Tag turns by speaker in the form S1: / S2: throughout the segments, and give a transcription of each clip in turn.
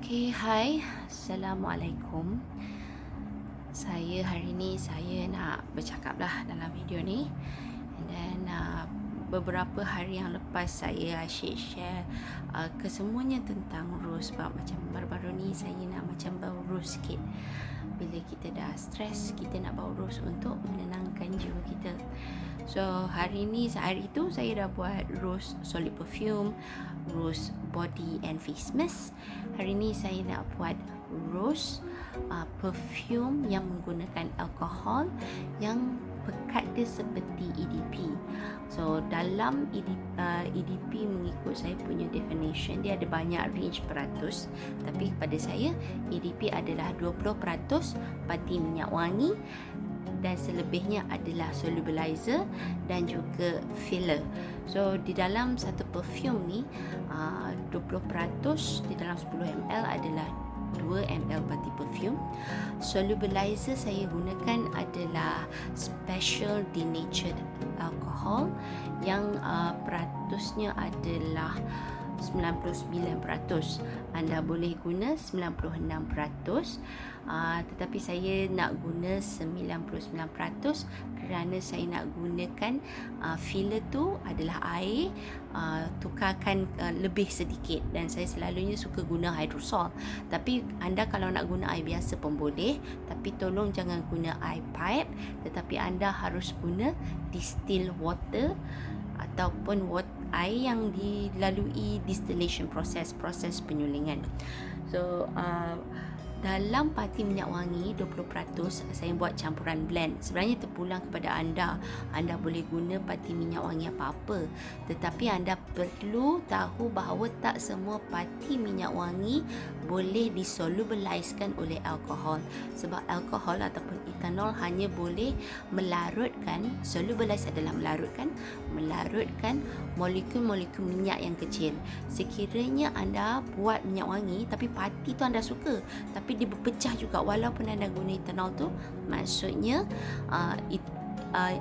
S1: Okay, hai. Assalamualaikum. Hari ni saya nak bercakap lah dalam video ni. And then beberapa hari yang lepas saya asyik share kesemuanya tentang rose. Sebab macam baru-baru ni saya nak macam bau rose sikit. Bila kita dah stres, kita nak bau rose untuk menenangkan jiwa kita. So hari itu saya dah buat rose solid perfume, rose body and face mist. Hari ni saya nak buat rose perfume yang menggunakan alkohol yang pekat dia seperti EDP. So dalam EDP mengikut saya punya definition, dia ada banyak range peratus, tapi pada saya EDP adalah 20% pati minyak wangi dan selebihnya adalah solubilizer dan juga filler. So di dalam satu perfume ni 20% di dalam 10 ml adalah 2 ml pati perfume. Solubilizer saya gunakan adalah special denatured alcohol yang peratusnya adalah 99%. Anda boleh guna 96%, tetapi saya nak guna 99% kerana saya nak gunakan filler tu adalah air, tukarkan lebih sedikit, dan saya selalunya suka guna hydrosol. Tapi anda kalau nak guna air biasa pun boleh, tapi tolong jangan guna air pipe, tetapi anda harus guna distilled water ataupun air yang dilalui distillation proses penyulingan. So dalam pati minyak wangi 20% saya buat campuran blend. Sebenarnya terpulang kepada anda boleh guna pati minyak wangi apa-apa, tetapi anda perlu tahu bahawa tak semua pati minyak wangi boleh disolubilizkan oleh alkohol, sebab alkohol ataupun ethanol hanya boleh melarutkan, solubilize adalah melarutkan molekul-molekul minyak yang kecil. Sekiranya anda buat minyak wangi tapi pati tu anda suka, tapi dia berpecah juga walaupun anda guna ethanol tu, maksudnya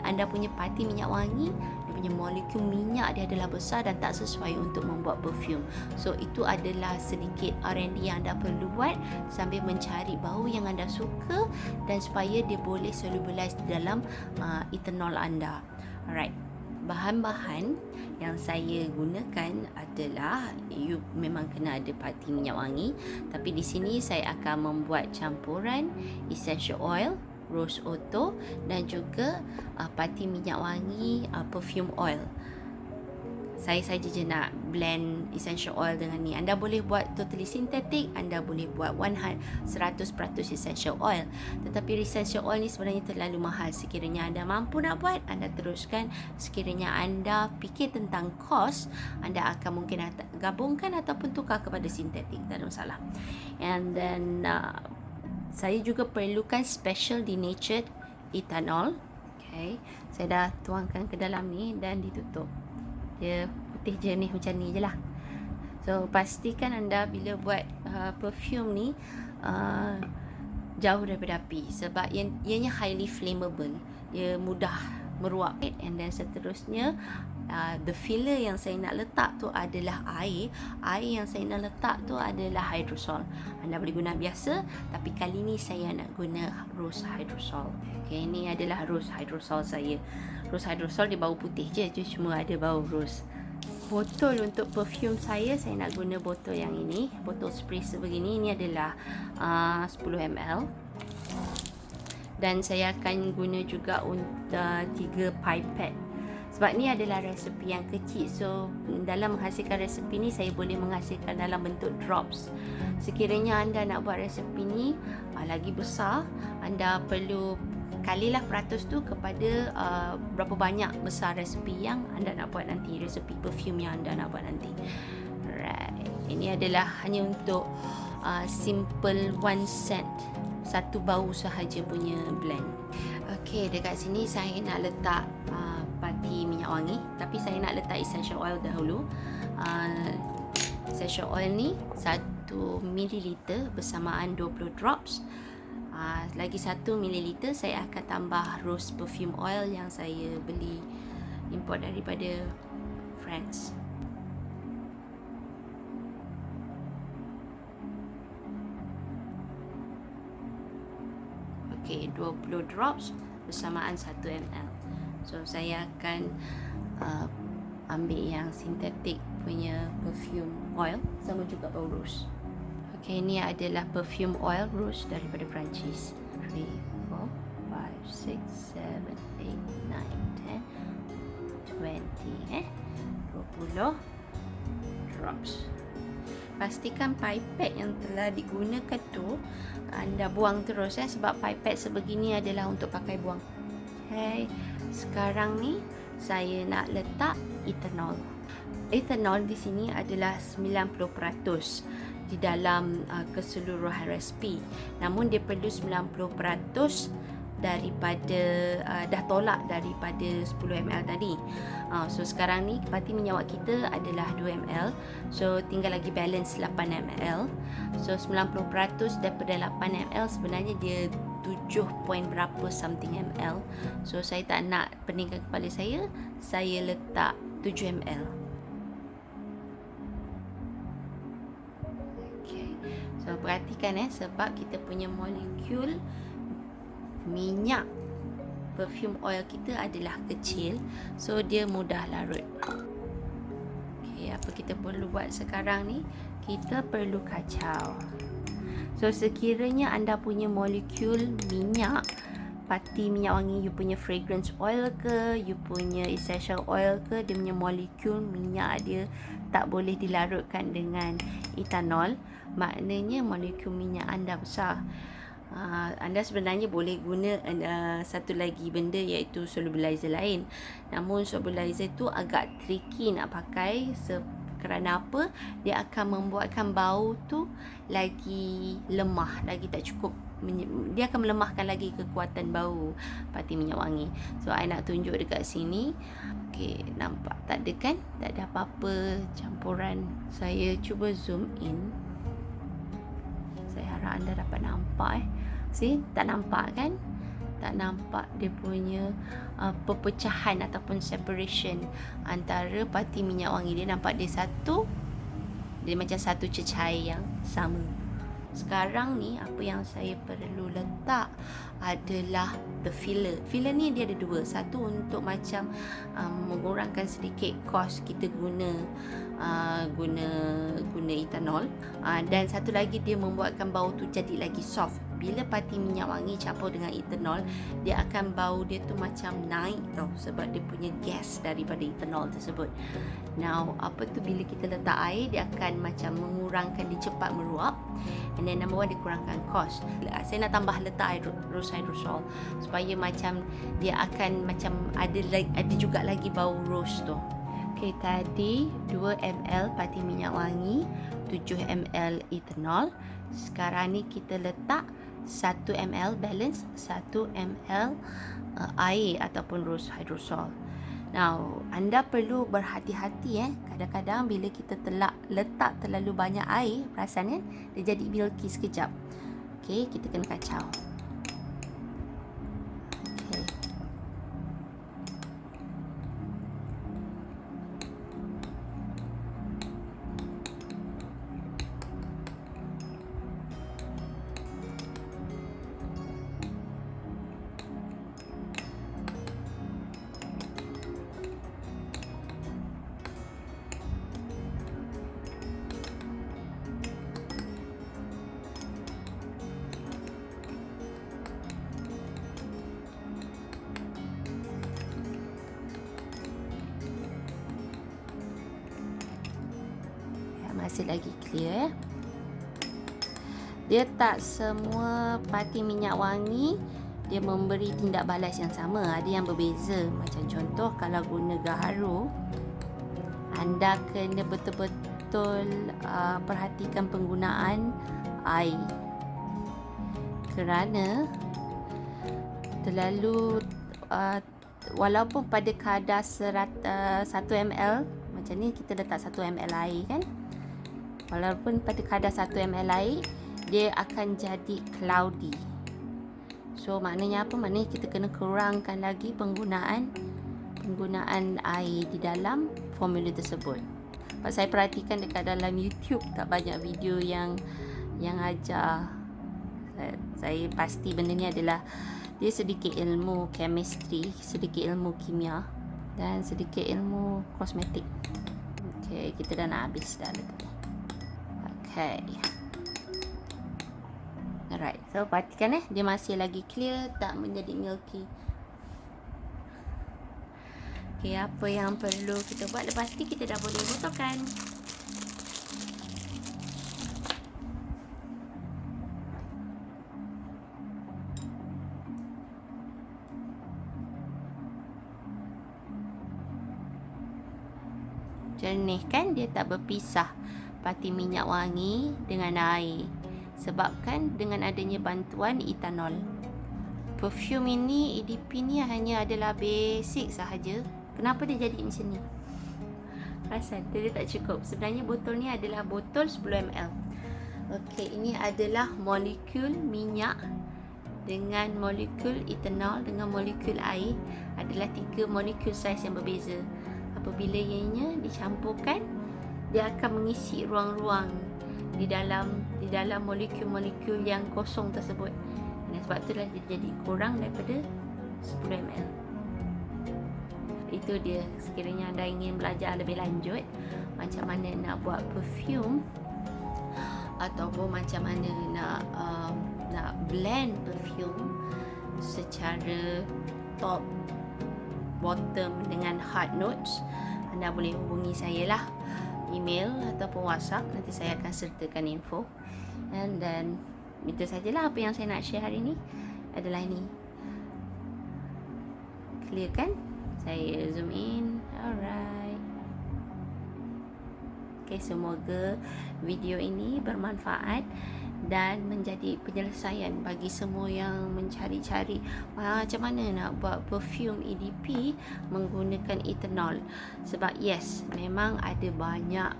S1: anda punya pati minyak wangi, dia punya molekul minyak dia adalah besar dan tak sesuai untuk membuat perfume. So itu adalah sedikit R&D yang anda perlu buat sambil mencari bau yang anda suka dan supaya dia boleh solubilize dalam ethanol anda. Alright, bahan-bahan yang saya gunakan adalah, memang kena ada pati minyak wangi, tapi di sini saya akan membuat campuran essential oil, rose otto dan juga pati minyak wangi perfume oil. Saya saja je nak blend essential oil dengan ni. Anda boleh buat totally synthetic, anda boleh buat 100% essential oil. Tetapi essential oil ni sebenarnya terlalu mahal. Sekiranya anda mampu nak buat, anda teruskan. Sekiranya anda fikir tentang cost, anda akan mungkin gabungkan ataupun tukar kepada synthetic, tak ada masalah. And then saya juga perlukan special denatured ethanol. Okay, saya dah tuangkan ke dalam ni dan ditutup. Dia putih jernih macam ni je lah. So pastikan anda bila buat perfume ni jauh daripada api, sebab ianya highly flammable, dia mudah meruap. And then seterusnya the filler yang saya nak letak tu adalah air yang saya nak letak tu adalah hydrosol. Anda boleh guna biasa, tapi kali ni saya nak guna rose hydrosol. Okay, ini adalah rose hydrosol saya. Rose hydrosol dia bau putih je, cuma ada bau rose. Botol untuk perfume saya nak guna botol yang ini, botol spray sebegini. Ini adalah 10 ml. Dan saya akan guna juga untuk 3 pipette. Sebab ni adalah resepi yang kecil, so dalam menghasilkan resepi ni saya boleh menghasilkan dalam bentuk drops. Sekiranya anda nak buat resepi ni lagi besar, anda perlu kalilah peratus tu kepada berapa banyak besar resepi yang anda nak buat nanti, resepi perfume yang anda nak buat nanti. Right, ini adalah hanya untuk simple one scent, satu bau sahaja punya blend. Okay, dekat sini saya nak letak pati minyak wangi, tapi saya nak letak essential oil dahulu. Essential oil ni 1 ml bersamaan 20 drops. Lagi 1 ml saya akan tambah rose perfume oil yang saya beli import daripada France. Okey, 20 drops bersamaan 1 ml. So saya akan ambil yang sintetik punya perfume oil sama juga bau rose. Okey, ini adalah perfume oil rose daripada Perancis. 3, 4, 5, 6, 7, 8, 9, 10, 20 drops. Pastikan pipette yang telah digunakan tu anda buang terus sebab pipette sebegini adalah untuk pakai buang. Okay, sekarang ni saya nak letak ethanol. Ethanol di sini adalah 90% di dalam keseluruhan resipi. Namun dia perlu 90% daripada dah tolak daripada 10 ml tadi. So sekarang ni pati minyak kita adalah 2 ml. So tinggal lagi balance 8 ml. So 90% daripada 8 ml sebenarnya dia 7 point berapa something ml. So saya tak nak peningkan kepala saya letak 7 ml. Okay. So perhatikan sebab kita punya molekul minyak perfume oil kita adalah kecil, so dia mudah larut. Okay, apa kita perlu buat sekarang ni? Kita perlu kacau. So sekiranya anda punya molekul minyak pati minyak wangi, you punya fragrance oil ke, you punya essential oil ke, dia punya molekul minyak dia tak boleh dilarutkan dengan ethanol, maknanya molekul minyak anda besar. Anda sebenarnya boleh guna satu lagi benda iaitu solubilizer lain. Namun solubilizer tu agak tricky nak pakai kerana apa? Dia akan membuatkan bau tu lagi lemah, lagi tak cukup. Dia akan melemahkan lagi kekuatan bau pati minyak wangi. So I nak tunjuk dekat sini. Okey, nampak tak ada kan? Tak ada apa-apa campuran. Saya cuba zoom in. Saya harap anda dapat nampak See, tak nampak kan? Tak nampak dia punya perpecahan ataupun separation antara pati minyak wangi. Dia nampak dia satu, dia macam satu cecair yang sama. Sekarang ni apa yang saya perlu letak adalah the filler. Filler ni dia ada dua. Satu untuk macam mengurangkan sedikit kos kita guna ethanol, dan satu lagi dia membuatkan bau tu jadi lagi soft. Bila pati minyak wangi campur dengan ethanol, dia akan bau dia tu macam naik tau, sebab dia punya gas daripada ethanol tersebut. Now, apa tu bila kita letak air, dia akan macam mengurangkan, dia cepat meruap. And then number one, dia kurangkan kos. Saya nak tambah letak rose hydrosol supaya macam dia akan macam ada juga lagi bau rose tu. Okay, tadi 2 ml pati minyak wangi, 7 ml ethanol. Sekarang ni kita letak 1 ml balance, 1 ml air ataupun rose hydrosol. Now, anda perlu berhati-hati kadang-kadang bila kita letak terlalu banyak air, perasan kan? Dia jadi milky sekejap. Okey, kita kena kacau. Okey. Masih lagi clear. Dia tak semua pati minyak wangi dia memberi tindak balas yang sama, ada yang berbeza. Macam contoh kalau guna gaharu, anda kena betul-betul perhatikan penggunaan air, kerana terlalu walaupun pada kadar 1 ml macam ni, kita letak 1 ml air kan, walaupun pada kadar 1 ml air, dia akan jadi cloudy. So maknanya apa? Maknanya kita kena kurangkan lagi penggunaan air di dalam formula tersebut. Sebab saya perhatikan dekat dalam YouTube tak banyak video yang ajar Saya pasti benda ni adalah dia sedikit ilmu chemistry, sedikit ilmu kimia dan sedikit ilmu kosmetik. Okay, kita dah nak habis dah lepas. Okay. Alright, so perhatikan dia masih lagi clear, tak menjadi milky. Okay, apa yang perlu kita buat lepas ni, kita dah boleh botolkan. Jernih kan, dia tak berpisah pati minyak wangi dengan air, sebabkan dengan adanya bantuan ethanol. Perfume ini, EDP ni hanya adalah basic sahaja. Kenapa dia jadi macam ni? Perasan dia tak cukup. Sebenarnya botol ni adalah botol 10 ml. Okey, ini adalah molekul minyak dengan molekul ethanol dengan molekul air, adalah 3 molekul saiz yang berbeza. Apabila ianya dicampurkan, dia akan mengisi ruang-ruang di dalam molekul-molekul yang kosong tersebut. Dan sebab itulah dia jadi kurang daripada 10 ml. Itu dia. Sekiranya anda ingin belajar lebih lanjut macam mana nak buat perfume ataupun macam mana nak blend perfume secara top, bottom dengan hard notes, anda boleh hubungi saya lah, email ataupun WhatsApp. Nanti saya akan sertakan info. Dan itu sajalah apa yang saya nak share hari ni. Adalah ini. Clear kan? Saya zoom in. Alright. Okay, semoga video ini bermanfaat dan menjadi penyelesaian bagi semua yang mencari-cari macam mana nak buat perfume EDP menggunakan ethanol. Sebab yes, memang ada banyak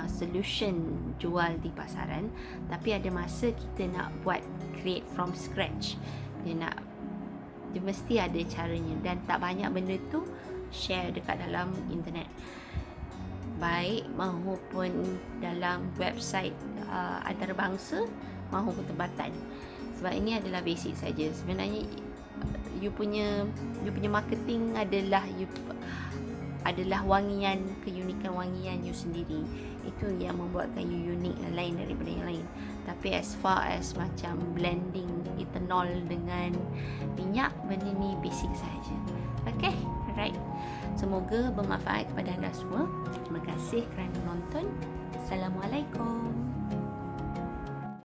S1: solution jual di pasaran, tapi ada masa kita nak buat create from scratch. Dia mesti ada caranya, dan tak banyak benda tu share dekat dalam internet, baik mahupun dalam website antarabangsa mahupun tempatan. Sebab ini adalah basic saja. Sebenarnya you punya marketing adalah wangian, keunikan wangian you sendiri. Itu yang membuatkan you unik dan lain daripada yang lain. Tapi as far as macam blending ethanol dengan minyak, benda ni basic saja. Okay, alright. Semoga bermanfaat kepada anda semua. Terima kasih kerana menonton. Assalamualaikum.